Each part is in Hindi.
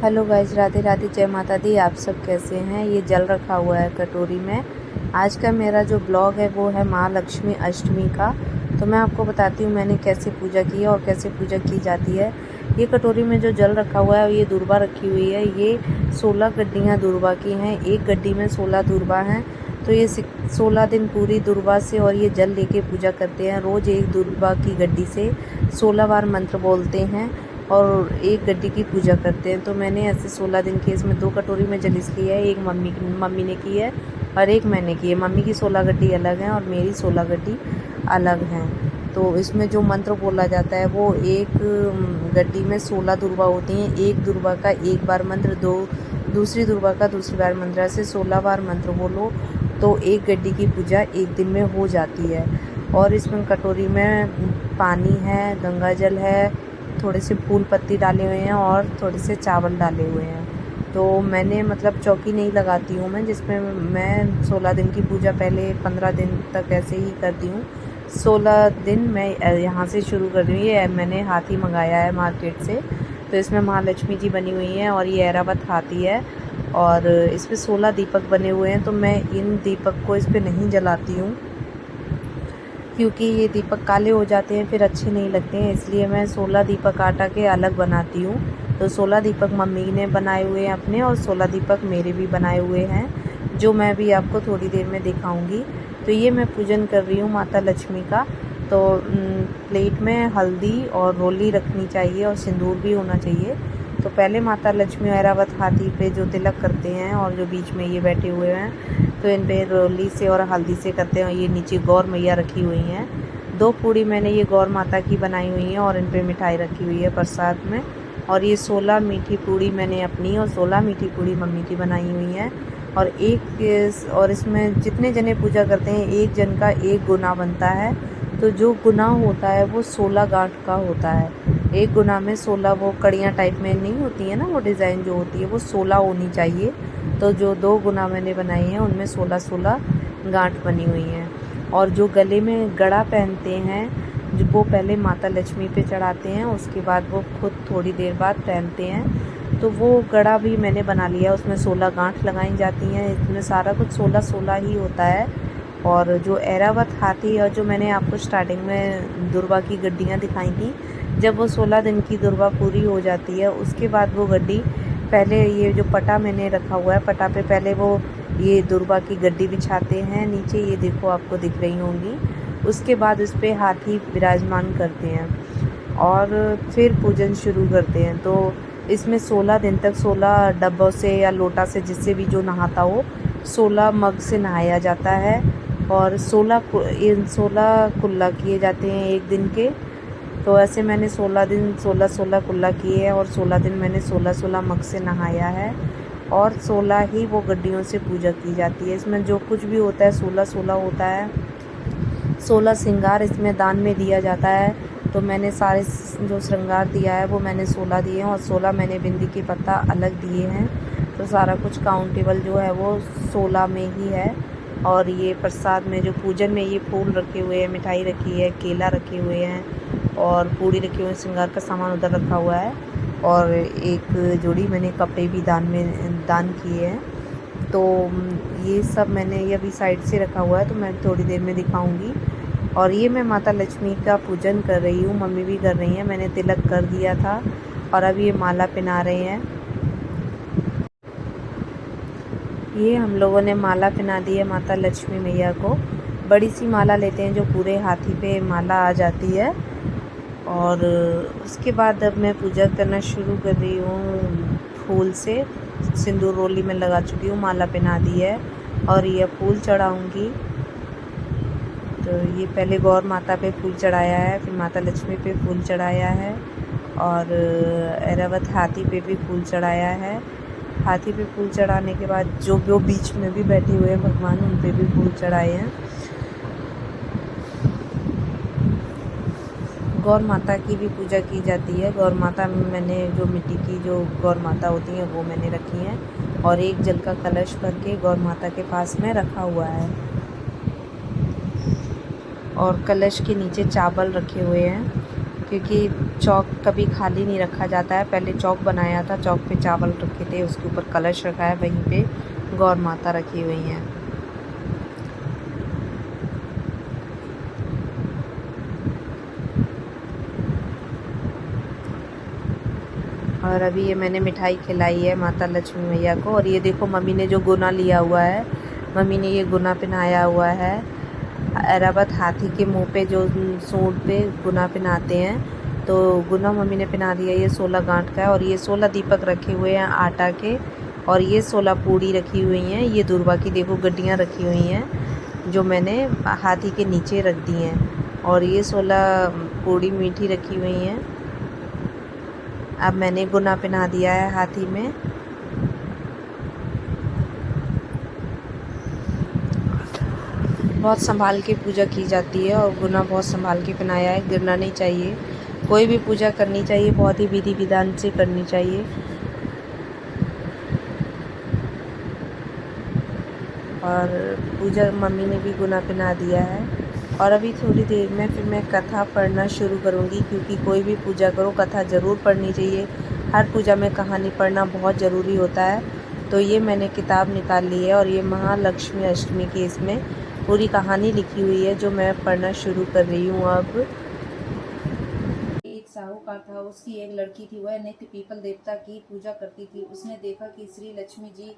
हेलो गाइस, राधे राधे, जय माता दी। आप सब कैसे हैं? ये जल रखा हुआ है कटोरी में। आज का मेरा जो ब्लॉग है वो है माँ लक्ष्मी अष्टमी का। तो मैं आपको बताती हूँ मैंने कैसे पूजा की है और कैसे पूजा की जाती है। ये कटोरी में जो जल रखा हुआ है, ये दूर्बा रखी हुई है। ये 16 गड्डियाँ दूर्बा की हैं। एक गड्डी में 16 दूर्बा हैं। तो ये 16 दिन पूरी दूर्बा से और ये जल लेके पूजा करते हैं। रोज़ एक दूर्बा की गड्डी से 16 बार मंत्र बोलते हैं और एक गड्डी की पूजा करते हैं। तो मैंने ऐसे 16 दिन की इसमें 2 कटोरी में जल इसलिए है। एक मम्मी ने की है और एक मैंने की है। मम्मी की 16 गड्डी अलग हैं और मेरी 16 गड्डी अलग हैं। तो इसमें जो मंत्र बोला जाता है वो एक गड्डी में 16 दुर्वा होती हैं। एक दुर्वा का एक बार मंत्र, दूसरी दुर्वा का दूसरी बार मंत्र, ऐसे 16 बार मंत्र बोलो तो एक गड्डी की पूजा एक दिन में हो जाती है। और इसमें कटोरी में पानी है, गंगा जल है, थोड़े से फूल पत्ती डाले हुए हैं और थोड़े से चावल डाले हुए हैं। तो मैंने चौकी नहीं लगाती हूँ मैं, जिसमें मैं 16 दिन की पूजा पहले 15 दिन तक ऐसे ही करती हूँ। 16 दिन मैं यहाँ से शुरू कर रही हूँ। ये मैंने हाथी मंगाया है मार्केट से। तो इसमें महालक्ष्मी जी बनी हुई हैं और ये ऐरावत हाथी है और इस पर 16 दीपक बने हुए हैं। तो मैं इन दीपक को इस पर नहीं जलाती हूँ क्योंकि ये दीपक काले हो जाते हैं, फिर अच्छे नहीं लगते हैं। इसलिए मैं 16 दीपक आटा के अलग बनाती हूँ। तो 16 दीपक मम्मी ने बनाए हुए हैं अपने और 16 दीपक मेरे भी बनाए हुए हैं, जो मैं भी आपको थोड़ी देर में दिखाऊंगी। तो ये मैं पूजन कर रही हूँ माता लक्ष्मी का। तो प्लेट में हल्दी और रोली रखनी चाहिए और सिंदूर भी होना चाहिए। तो पहले माता लक्ष्मी ऐरावत हाथी पे जो तिलक करते हैं और जो बीच में ये बैठे हुए हैं, तो इन पे रोली से और हल्दी से करते हैं। ये नीचे गौर मैया रखी हुई हैं। 2 पूड़ी मैंने ये गौर माता की बनाई हुई हैं और इन पे मिठाई रखी हुई है प्रसाद में। और ये 16 मीठी पूड़ी मैंने अपनी और 16 मीठी पूड़ी मम्मी की बनाई हुई हैं। और इसमें जितने जने पूजा करते हैं, एक जन का एक गुना बनता है। तो जो गुना होता है वो 16 गांठ का होता है। एक गुना में 16 वो कड़ियाँ टाइप में नहीं होती है ना, वो डिज़ाइन जो होती है वो 16 होनी चाहिए। तो जो 2 गुना मैंने बनाई हैं उनमें 16-16 गांठ बनी हुई हैं। और जो गले में गड़ा पहनते हैं, जो वो पहले माता लक्ष्मी पे चढ़ाते हैं, उसके बाद वो खुद थोड़ी देर बाद पहनते हैं। तो वो गड़ा भी मैंने बना लिया, उसमें 16 गांठ लगाई जाती हैं। इसमें सारा कुछ 16-16 ही होता है। और जो ऐरावत हाथी और जो मैंने आपको स्टार्टिंग में दुर्वा की गड्डियाँ दिखाई थी, जब वो 16 दिन की दुर्वा पूरी हो जाती है उसके बाद वो गड्डी, पहले ये जो पटा मैंने रखा हुआ है, पटा पे पहले वो ये दुर्वा की गड्डी बिछाते हैं नीचे, ये देखो आपको दिख रही होंगी। उसके बाद उस पर हाथी विराजमान करते हैं और फिर पूजन शुरू करते हैं। तो इसमें 16 दिन तक 16 डब्बों से या लोटा से, जिससे भी जो नहाता हो, 16 मग से नहाया जाता है। और 16 कुल्ला किए जाते हैं एक दिन के। तो ऐसे मैंने 16 दिन 16-16 कुल्ला किए हैं और 16 दिन मैंने 16-16 मग से नहाया है। और 16 ही वो गड्डियों से पूजा की जाती है। इसमें जो कुछ भी होता है 16-16 होता है। 16 श्रृंगार इसमें दान में दिया जाता है। तो मैंने सारे जो श्रृंगार दिया है वो मैंने 16 दिए हैं और 16 मैंने बिंदी के पत्ता अलग दिए हैं। तो सारा कुछ काउंटेबल जो है वो 16 में ही है। और ये प्रसाद में जो पूजन में ये फूल रखे हुए हैं, मिठाई रखी है, केला रखे हुए हैं और पूड़ी रखी हुई है, श्रृंगार का सामान उधर रखा हुआ है। और एक जोड़ी मैंने कपड़े भी दान किए हैं। तो ये सब मैंने ये अभी साइड से रखा हुआ है, तो मैं थोड़ी देर में दिखाऊंगी। और ये मैं माता लक्ष्मी का पूजन कर रही हूँ, मम्मी भी कर रही हैं। मैंने तिलक कर दिया था और अब ये माला पहना रहे हैं। ये हम लोगों ने माला पहना दी है माता लक्ष्मी मैया को। बड़ी सी माला लेते हैं जो पूरे हाथी पे माला आ जाती है। और उसके बाद अब मैं पूजा करना शुरू कर रही हूँ फूल से। सिंदूर रोली में लगा चुकी हूँ, माला पहना दी है और ये फूल चढ़ाऊँगी। तो ये पहले गौर माता पे फूल चढ़ाया है, फिर माता लक्ष्मी पे फूल चढ़ाया है और ऐरावत हाथी पे भी फूल चढ़ाया है। हाथी पे फूल चढ़ाने के बाद जो बीच में भी बैठे हुए हैं भगवान, उन पे भी फूल चढ़ाए हैं। गौर माता की भी पूजा की जाती है। गौर माता में मैंने जो मिट्टी की जो गौर माता होती हैं वो मैंने रखी हैं और एक जल का कलश भर के गौर माता के पास में रखा हुआ है। और कलश के नीचे चावल रखे हुए हैं क्योंकि चौक कभी खाली नहीं रखा जाता है। पहले चौक बनाया था, चौक पे चावल रखे थे, उसके ऊपर कलश रखा है, वहीं पे गौर माता रखी हुई हैं। और अभी ये मैंने मिठाई खिलाई है माता लक्ष्मी मैया को। और ये देखो मम्मी ने जो गुना लिया हुआ है, मम्मी ने ये गुना पहनाया हुआ है। ऐरावत हाथी के मुंह पे जो सूंड पे गुना पहनाते हैं, तो गुना मम्मी ने पहना दिया। ये 16 गांठ का है। और ये 16 दीपक रखे हुए हैं आटा के। और ये 16 पूड़ी रखी हुई हैं। ये दुर्वा की देखो गड्डियाँ रखी हुई हैं, जो मैंने हाथी के नीचे रख दी हैं। और ये 16 पूड़ी मीठी रखी हुई हैं। अब मैंने गुना पहना दिया है हाथी में। बहुत संभाल के पूजा की जाती है और गुना बहुत संभाल के पहनाया है, गिरना नहीं चाहिए। कोई भी पूजा करनी चाहिए बहुत ही विधि विधान से करनी चाहिए। और पूजा मम्मी ने भी गुना पहना दिया है। और अभी थोड़ी देर में फिर मैं कथा पढ़ना शुरू करूँगी, क्योंकि कोई भी पूजा करो कथा ज़रूर पढ़नी चाहिए। हर पूजा में कहानी पढ़ना बहुत ज़रूरी होता है। तो ये मैंने किताब निकाल ली है और ये महालक्ष्मी अष्टमी की इसमें पूरी कहानी लिखी हुई है, जो मैं पढ़ना शुरू कर रही हूँ अब। एक साहूकार था, उसकी एक लड़की थी। वह नित्य पीपल देवता की पूजा करती थी। उसने देखा कि श्री लक्ष्मी जी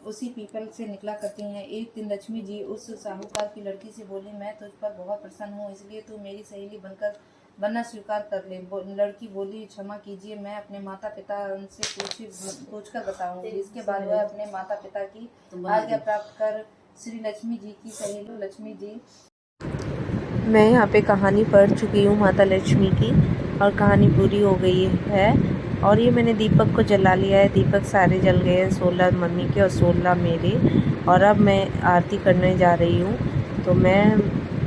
उसी पीपल से निकला करती हैं। एक दिन लक्ष्मी जी उस साहूकार की लड़की से बोली, मैं तुझ पर बहुत प्रसन्न हूँ, इसलिए तू मेरी सहेली बनना स्वीकार कर ले। लड़की बोली, क्षमा कीजिए, मैं अपने माता पिता से पूछकर बताऊंगी। इसके बाद वह अपने माता पिता की आज्ञा प्राप्त कर श्री लक्ष्मी जी की सहेली लक्ष्मी जी। मैं यहाँ पे कहानी पढ़ चुकी हूँ माता लक्ष्मी की, और कहानी पूरी हो गई है। और ये मैंने दीपक को जला लिया है। दीपक सारे जल गए हैं, 16 मम्मी के और 16 मेरे। और अब मैं आरती करने जा रही हूँ। तो मैं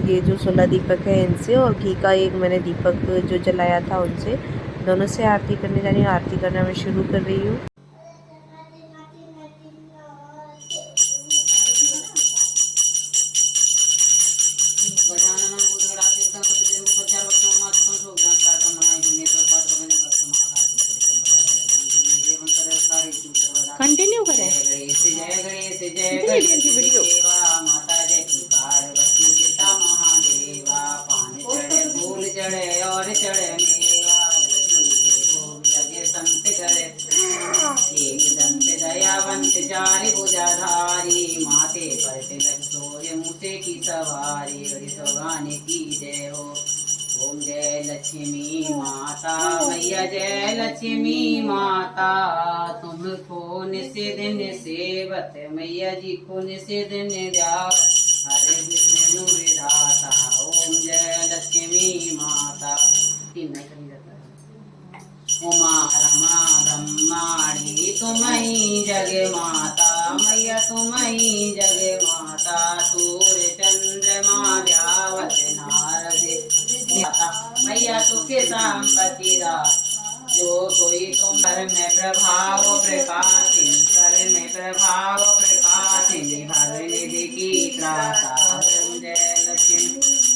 ये जो 16 दीपक है इनसे, और घी का एक मैंने दीपक जो जलाया था उनसे, दोनों से आरती करने जा रही हूँ। आरती करना मैं शुरू कर रही हूँ। कंटिन्यू करें इतनी वीडियो। माता जय पुकार बच्चों पिता महादेवा, पान चढ़े फूल चढ़े और चढ़े मेवा, भोग लगे संत करे एक दंत दयावंत चारि भुजाधारी, माथे पर तिलक सोए मूसे की सवारी, बड़ी सौगाने की जय हो। ओम जय लक्ष्मी माता मैया जय लक्ष्मी माता, तुमको निषेधन सेवत मैया जी को निषेधन द्यावत, हरे विष्णु विधाता। ओम जय लक्ष्मी माता। उमा रमा ब्रह्माणी तुम्हारी जग माता, मैया तुम्हारी जग माता, सूर्य चंद्रमा द्यावत नारद माता, मैया तुके संपत्ति दाता। जो कोई तुम कर में प्रभाव प्रकाशिनी, कर में प्रभाव प्रकाशिनी, भव निधि की त्राता। ओम जय लक्ष्मी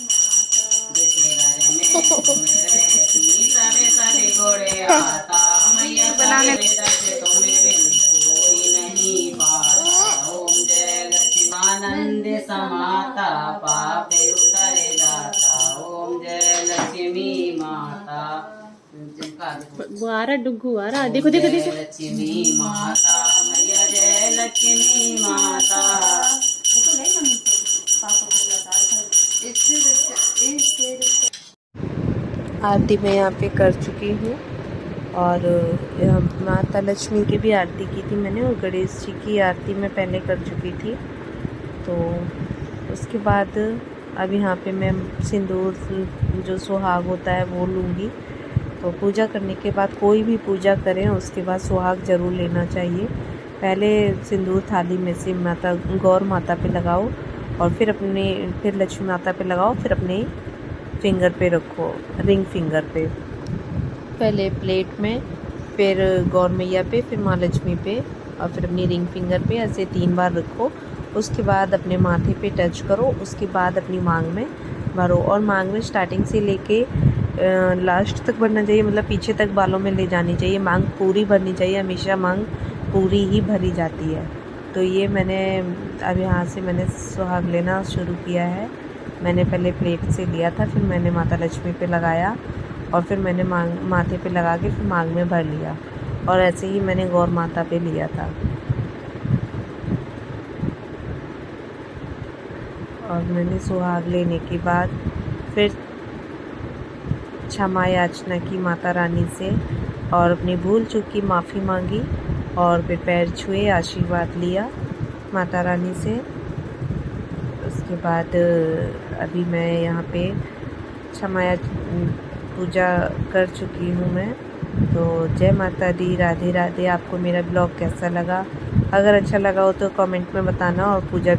जिसे घर में तुम रहती, सबे सबे गोड़े आता, मैया सबे दर्द तुम्हें बिन कोई नहीं पाता। ओम जय लक्ष्मी आनंद समाता, पाप उतर जाता। ओम जय लक्ष्मी माता। गुआरा डुगुआरा देखो देखो देखो। लक्ष्मी माता मैया जय लक्ष्मी माता। आरती मैं यहाँ पे कर चुकी हूँ, और माता लक्ष्मी की भी आरती की थी मैंने, और गणेश जी की आरती मैं पहले कर चुकी थी। तो उसके बाद अब यहाँ पे मैं सिंदूर जो सुहाग होता है वो लूँगी। तो पूजा करने के बाद, कोई भी पूजा करें उसके बाद सुहाग ज़रूर लेना चाहिए। पहले सिंदूर थाली में से माता गौर माता पे लगाओ, और फिर लक्ष्मी माता पे लगाओ, फिर अपने फिंगर पे रखो, रिंग फिंगर पे। पहले प्लेट में, फिर गौर मैया पे, फिर माँ लक्ष्मी पे, और फिर अपनी रिंग फिंगर पे, ऐसे 3 बार रखो। उसके बाद अपने माथे पे टच करो, उसके बाद अपनी मांग में भरो। और मांग में स्टार्टिंग से लेके लास्ट तक भरना चाहिए, मतलब पीछे तक बालों में ले जानी चाहिए। मांग पूरी भरनी चाहिए, हमेशा मांग पूरी ही भरी जाती है। तो ये मैंने अब यहाँ से मैंने सुहाग लेना शुरू किया है। मैंने पहले प्लेट से लिया था, फिर मैंने माता लक्ष्मी पे लगाया और फिर मैंने माथे पे लगा के फिर मांग में भर लिया, और ऐसे ही मैंने गौर माता पे लिया था। और मैंने सुहाग लेने के बाद फिर क्षमा याचना की माता रानी से और अपनी भूल चूक की माफ़ी मांगी, और फिर पैर छुए, आशीर्वाद लिया माता रानी से। उसके बाद अभी मैं यहाँ पे क्षमा पूजा कर चुकी हूँ मैं। तो जय माता दी, राधे राधे। आपको मेरा ब्लॉग कैसा लगा? अगर अच्छा लगा हो तो कमेंट में बताना, और पूजा